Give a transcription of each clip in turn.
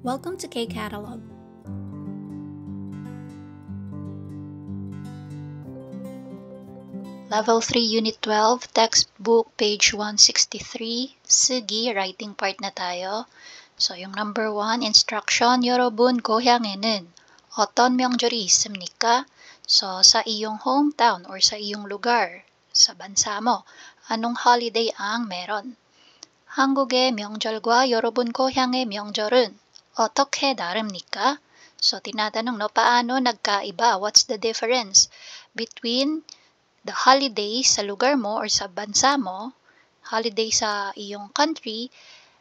Welcome to K-Catalog. Level 3, Unit 12, Textbook, page 163, 쓰기, writing part na tayo. So, yung number 1, instruction, 여러분, 고향에는 어떤 명절이 있습니까? So, sa iyong hometown or sa iyong lugar, sa bansa mo, anong holiday ang meron? 한국의 명절과 여러분 고향의 명절은 어떻게 다릅니까? So, tinatanong, no, paano nagkaiba? What's the difference between the holiday sa lugar mo or sa bansa mo, holiday sa iyong country,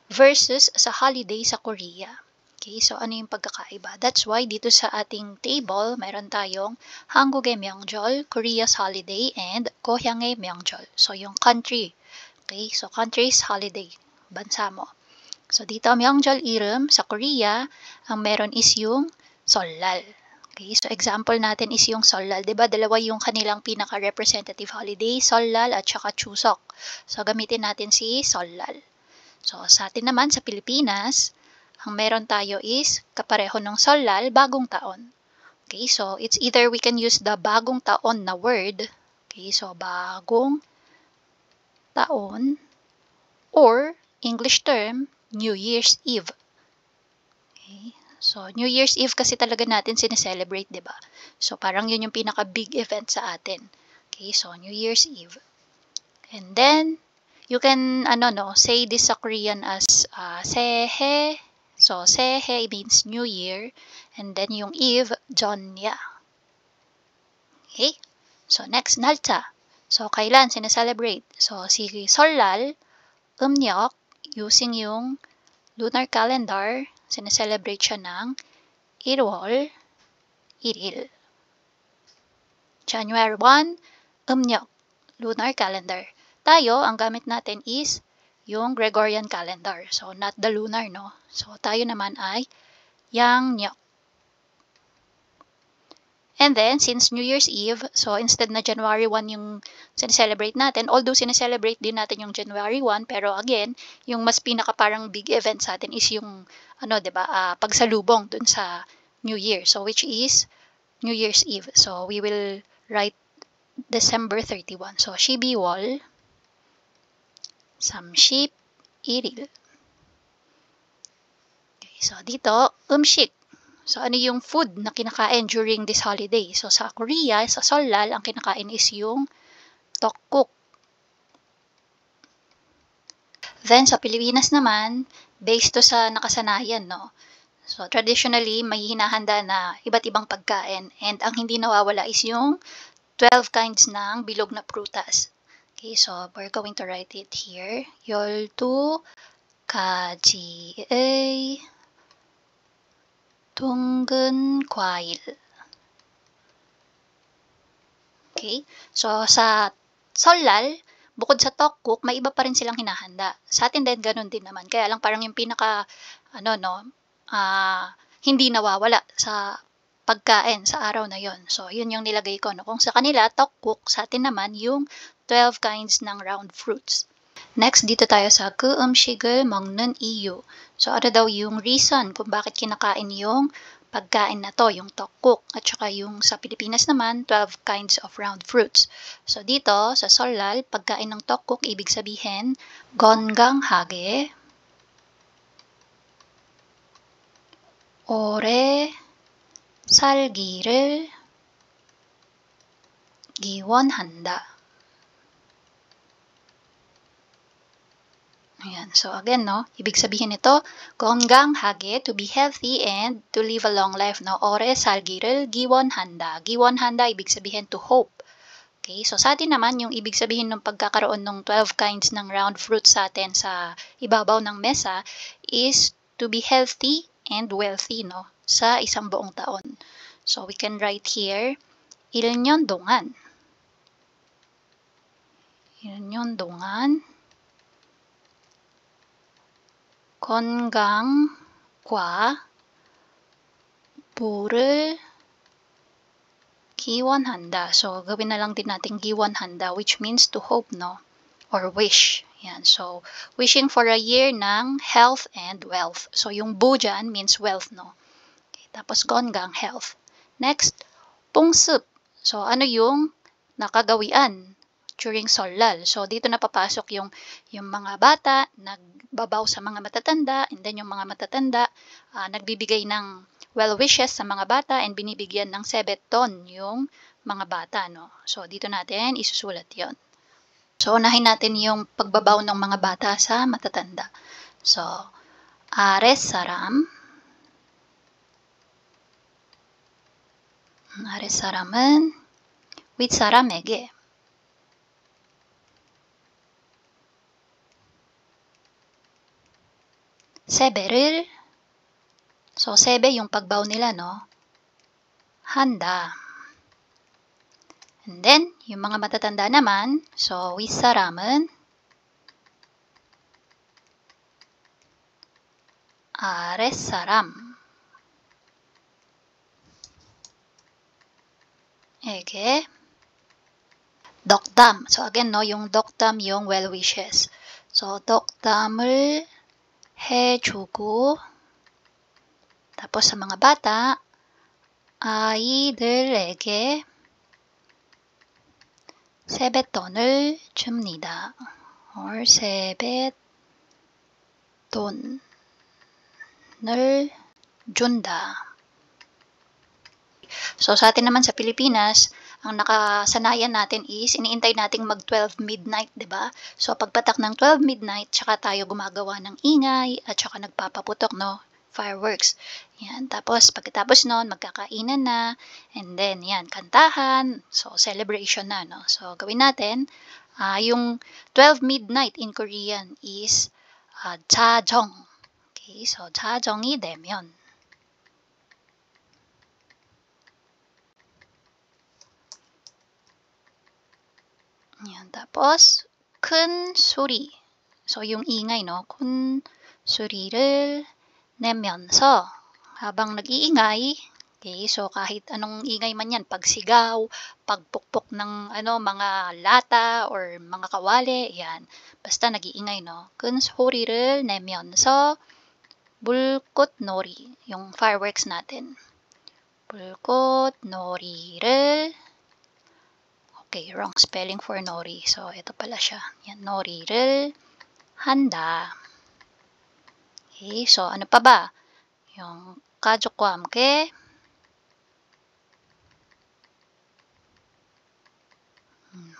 versus sa holiday sa Korea? Okay, so ano yung pagkakaiba? That's why dito sa ating table, mayroon tayong 한국의 명절, Korea's holiday, and 고향의 명절. So yung country. Okay, so country's holiday, bansa mo. So dito 명절 이름 sa Korea, ang meron is yung Seollal. Okay, so example natin is yung Seollal. Diba, dalawa yung kanilang pinaka-representative holiday, Seollal at saka Chuseok. So gamitin natin si Seollal. So sa atin naman sa Pilipinas, ang meron tayo is kapareho ng Seollal, bagong taon. Okay, so it's either we can use the bagong taon na word, okay, so bagong taon, or English term, New Year's Eve. Okay, so New Year's Eve kasi talaga natin sineselebrate, diba? So parang yun yung pinaka-big event sa atin. Okay, so New Year's Eve. And then, you can, say this sa Korean as Sehe. So, Sehe means New Year. And then yung Eve, Jeonnya. Okay? So, next, Nalta. So, kailan sineselebrate? So, si Seollal, 음력, using yung lunar calendar, sineselebrate siya ng 1월 1일. January 1, 음력, lunar calendar. Tayo, ang gamit natin is yung Gregorian calendar. So, not the lunar, no? So, tayo naman ay 양력. And then, since New Year's Eve, so instead na January 1 yung sineselebrate natin, although sineselebrate din natin yung January 1, pero again, yung mas pinaka parang big event sa atin is yung, diba, pagsalubong dun sa New Year. So, which is New Year's Eve. So, we will write December 31. So, 12월 31일. Okay, so dito, 음식. So, ano yung food na kinakain during this holiday? So, sa Korea, sa Seollal, ang kinakain is yung tteokguk. Then, sa Pilipinas naman, based to sa nakasanayan, no? So, traditionally, may hinahanda na iba't ibang pagkain. And ang hindi nawawala is yung 12 kinds ng bilog na prutas. Okay, so we're going to write it here. 12가지의 둥근 과일. Okay? So, sa Seollal, bukod sa tteokguk, may iba pa rin silang hinahanda. Sa atin din, ganun din naman. Kaya lang parang yung pinaka, hindi nawawala sa pagkain sa araw na yon. So, yun yung nilagay ko. No? Kung sa kanila, tteokguk, sa atin naman, yung 12 kinds ng round fruits. Next, dito tayo sa 그 음식을 먹는 이유. So, ano daw yung reason kung bakit kinakain yung pagkain na to, yung tteokguk. At saka yung sa Pilipinas naman, 12 kinds of round fruits. So, dito, sa Seollal, pagkain ng tteokguk, ibig sabihin, 건강하게, 오래 살기를 기원한다. Ayan. So, again, no? Ibig sabihin nito, 건강하게, to be healthy and to live a long life, no? 오래 살기를 기원한다. 기원한다, ibig sabihin to hope. Okay? So, sa atin naman, yung ibig sabihin ng pagkakaroon ng 12 kinds ng round fruits sa atin sa ibabaw ng mesa is to be healthy and wealthy, no? Sa isang buong taon. So, we can write here, 1년 동안. 1년 동안 건강과 부를 기원한다. So, gawin na lang din natin 기원한다, which means to hope, no? Or wish. Yan. So, wishing for a year ng health and wealth. So, yung bu dyan means wealth, no? Okay, tapos gonggang, health. Next, pungsup. So, ano yung nakagawian during Solal? So, dito na papasok yung mga bata, nagbabaw sa mga matatanda, and then yung mga matatanda, nagbibigay ng well wishes sa mga bata, and binibigyan ng sebeton yung mga bata, no? So, dito natin isusulat yon. So, unahin natin yung pagbabaw ng mga bata sa matatanda. So, ares saram. Ares saram은 윗사람에게 세배를, so sebe yung pagbaw nila, no? Handa. And then, yung mga matatanda naman, so 윗사람은 아랫사람 에게 덕담. So again, no, yung 덕담 yung well wishes. So 덕담을 해주고, tapos sa mga bata, 아이들에게 세뱃돈을 줍니다. Or 세뱃돈을 준다. So, sa atin naman sa Pilipinas, ang nakasanayan natin is, iniintay nating mag-12 midnight, di ba? So, pagpatak ng 12 midnight, tsaka tayo gumagawa ng ingay, at tsaka nagpapaputok, no? Fireworks. Yan. Tapos, pagkatapos nun, magkakainan na, and then, yan, kantahan. So, celebration na, no? So, gawin natin, yung 12 midnight in Korean is 자정. Okay, so, 자정이 되면. Yan. Tapos, 큰 소리. So, yung ingay, no? 큰 소리를 내면서, habang nag-iingay, okay, so kahit anong ingay man yan, pagsigaw, pagpukpok ng mga lata or mga kawali, yan. Basta nag-iingay, no? 큰 소리를 내면서 불꽃놀이, yung fireworks natin. 불꽃놀이를, okay, wrong spelling for nori. So, ito pala siya. Yan, nori를 한다. Okay, so ano pa ba? Yung 가족과 함께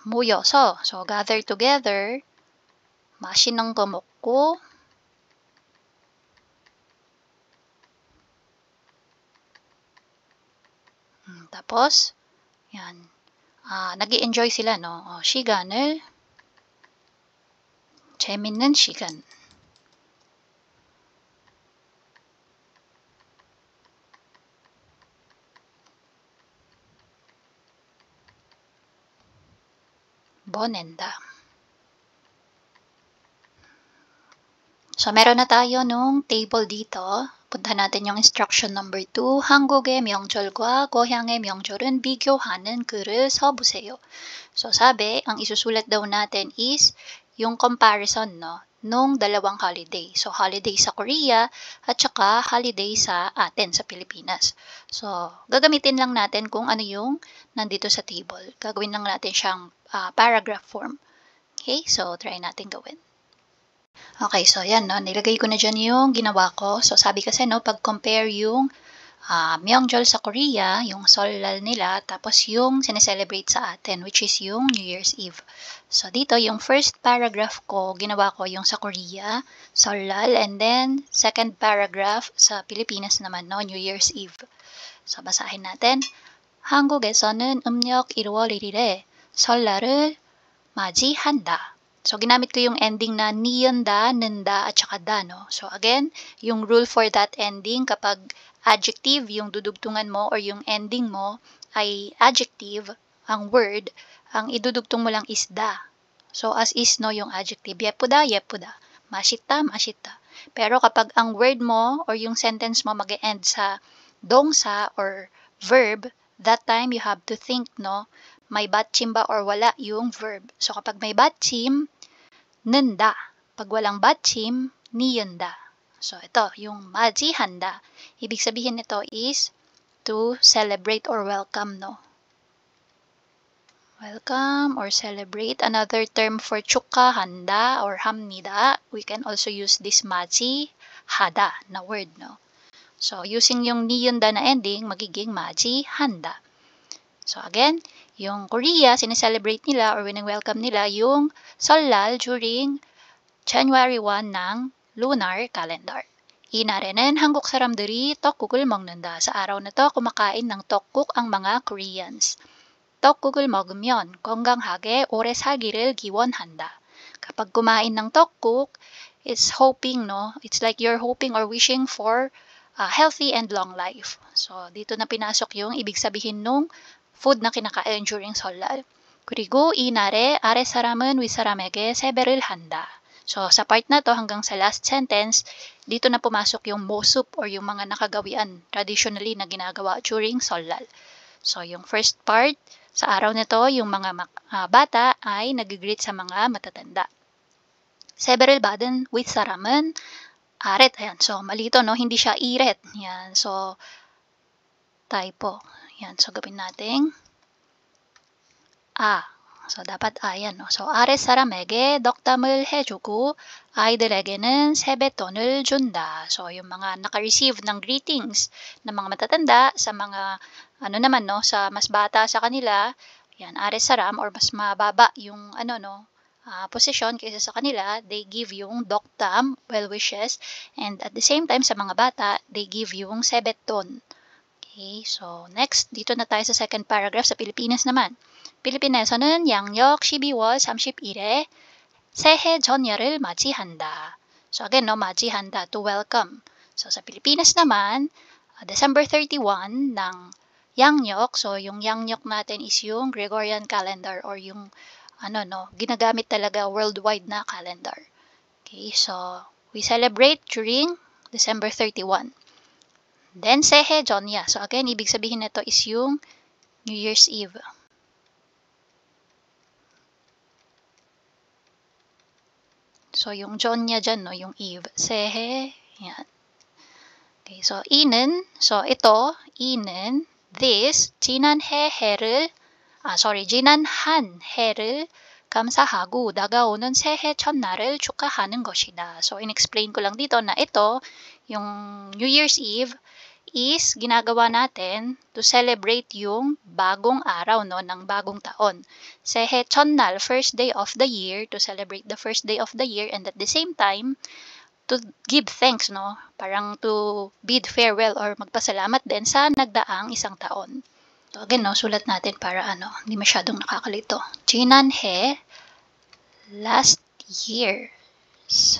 모여서, so gather together, 맛있는 거 먹고, tapos, yan, nag-i-enjoy sila, no? 시간을, 재밌는 시간. 보낸다. So, meron na tayo nung table dito. Punta natin yung instruction number 2. 한국의 명절과 고향의 명절은 비교하는 글을 써보세요. So, sabi, ang isusulat daw natin is yung comparison, no, nung dalawang holiday. So, holiday sa Korea at saka holiday sa atin, sa Pilipinas. So, gagamitin lang natin kung ano yung nandito sa table. Gagawin lang natin siyang paragraph form. Okay, so try natin gawin. Okay, so yan, no, nilagay ko na dyan yung ginawa ko. So, sabi kasi, no, pag-compare yung Myeongjol sa Korea, yung Solal nila, tapos yung sineselebrate sa atin, which is yung New Year's Eve. So, dito, yung first paragraph ko, ginawa ko yung sa Korea, Solal, and then, second paragraph sa Pilipinas naman, no, New Year's Eve. So, basahin natin. 한국에서는 음력 1월 1일에 설날을 맞이한다. So, ginamit ko yung ending na niyanda, nanda, at saka da, no? So, again, yung rule for that ending, kapag adjective, yung dudugtungan mo or yung ending mo ay adjective, ang word, ang idudugtong mo lang is da. So, as is, no, yung adjective. Yepuda, yepuda. Mashita, mashita. Pero kapag ang word mo or yung sentence mo mag-e-end sa dongsa or verb, that time you have to think, no? May batchim ba or wala yung verb. So, kapag may batchim, 는다. Pag walang 받침, niunda. So, ito, yung 맞이한다. Ibig sabihin nito is to celebrate or welcome, no? Welcome or celebrate. Another term for 축하한다 or 합니다. We can also use this 맞이하다 na word, no? So, using yung niunda na ending, magiging 맞이한다. So, again, yung Korea, sineselebrate nila or wini-welcome nila yung Seollal during January 1 ng lunar calendar. Inare는 한국 사람들이 떡국을 먹는다. Sa araw na to, kumakain ng 떡국 ang mga Koreans. 떡국을 먹으면 건강하게 오래 살기를 기원한다. Kapag kumain ng 떡국, it's hoping, no? It's like you're hoping or wishing for a healthy and long life. So, dito na pinasok yung ibig sabihin nung food na kinakain during Seollal. 그리고 이날에 아랫 사람은 윗사람에게 세배를 한다. So, sa part na to hanggang sa last sentence, dito na pumasok yung mosup or yung mga nakagawian traditionally na ginagawa during Seollal. So, yung first part, sa araw nito, yung mga bata ay nag-greet sa mga matatanda. 세배를 받은 윗사람은 아랫. Ayan. So, malito, no? Hindi siya iret. Yan. So, typo. Yan. So, gawin natin So, dapat ayan, no? So, 아랫 사람에게 덕담을 해주고 아이들에게는 세뱃돈을 준다. So, yung mga naka-receive ng greetings ng mga matatanda sa mga, naman, no? Sa mas bata sa kanila, yan, 아랫 사람 or mas mababa yung, posisyon kaysa sa kanila, they give yung doktam, well wishes, and at the same time, sa mga bata, they give yung 세뱃돈. Okay, so next, dito na tayo sa second paragraph sa Pilipinas naman. 필리핀에서는 양력 12월 31일에 새해 전야를 맞이한다. So again, no, 맞이한다, to welcome. So sa Pilipinas naman, December 31 ng 양력. So yung 양력 natin is yung Gregorian calendar or yung ginagamit talaga worldwide na calendar. Okay, so we celebrate during December 31. Then 새해 전야. So again, ibig sabihin nito is yung New Year's Eve. So, yung 전야 dyan, no? Yung Eve. 새해, yan. Okay, so, 이는, so, ito, 이는, this, 지난 해를 감사하고 다가오는 새해 첫날을 축하하는 것이다. So, in-explain ko lang dito na ito, yung New Year's Eve, is ginagawa natin to celebrate yung bagong araw, no, ng bagong taon. 새해 첫날, first day of the year, to celebrate the first day of the year, and at the same time, to give thanks, no, parang to bid farewell or magpasalamat din sa nagdaang isang taon. So again, no, sulat natin para hindi masyadong nakakalito. 지난해, last year's.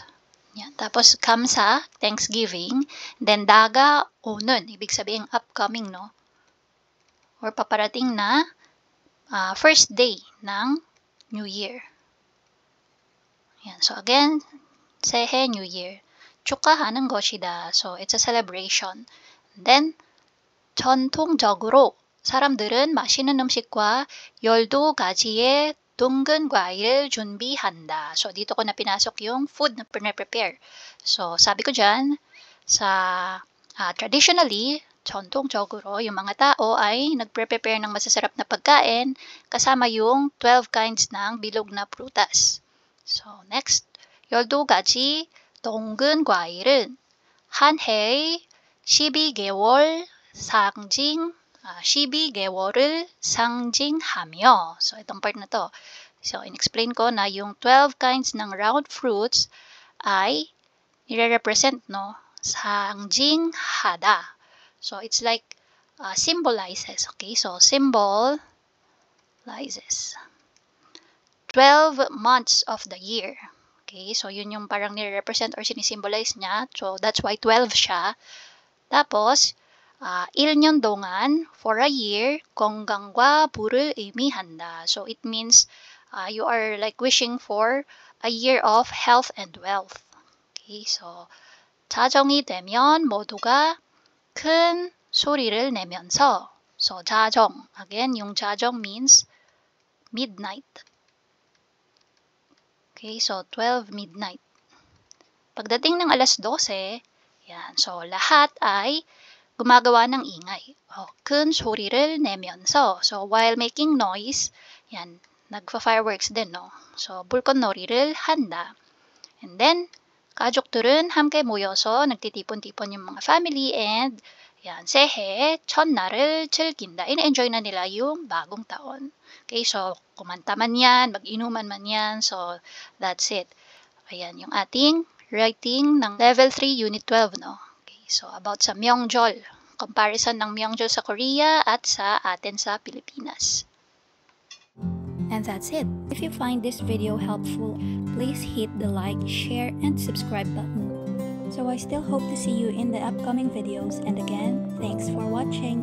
Yan. Tapos, kamsa, Thanksgiving. Then, da가오는, ibig sabihin upcoming, no? Or paparating na first day ng New Year. Yan. So, again, 새해 New Year. 축하하는 것이다. So, it's a celebration. Then, 전통적으로 사람들은 맛있는 음식과 12가지의 둥근 과일을 준비한다. So, dito ko na pinasok yung food na prepare. So, sabi ko dyan, traditionally, 전통적으로, yung mga tao ay nagpre-prepare ng masasarap na pagkain kasama yung 12 kinds ng bilog na prutas. So, next, 12가지 둥근 과일은 한 해의 12개월 12개월을 상징하며. So, itong part na to. So, in-explain ko na yung 12 kinds ng round fruits ay nire-represent, no? 상징하다. So, it's like symbolizes. Okay? So, symbolizes 12 months of the year. Okay? So, yun yung parang nire-represent or sinisimbolize niya. So, that's why 12 siya. Tapos, 1년 동안, for a year, 건강과 부를 의미한다. So, it means you are like wishing for a year of health and wealth. Okay, so, 자정이 되면 모두가 큰 소리를 내면서, so, 자정, again, yung 자정 means midnight. Okay, so 12 midnight. Pagdating ng alas 12, yan, so lahat ay gumagawa ng ingay. 큰 소리를 내면서. So while making noise, yan, nagfa-fireworks din, no? So 불꽃놀이를 한다. And then, 가족들은 함께 모여서 nagtitipon-tipon yung mga family and yan, 새해 첫날을 즐긴다. In-enjoy na nila yung bagong taon. Okay, so kumanta man yan, mag-inuman man yan, so that's it. Ayan, yung ating writing ng Level 3, Unit 12, no? Okay, so about sa Myeongjol. Comparison ng Myeongjol sa Korea at sa atin sa Pilipinas. And that's it. If you find this video helpful, please hit the like, share, and subscribe button. So I still hope to see you in the upcoming videos, and again, thanks for watching.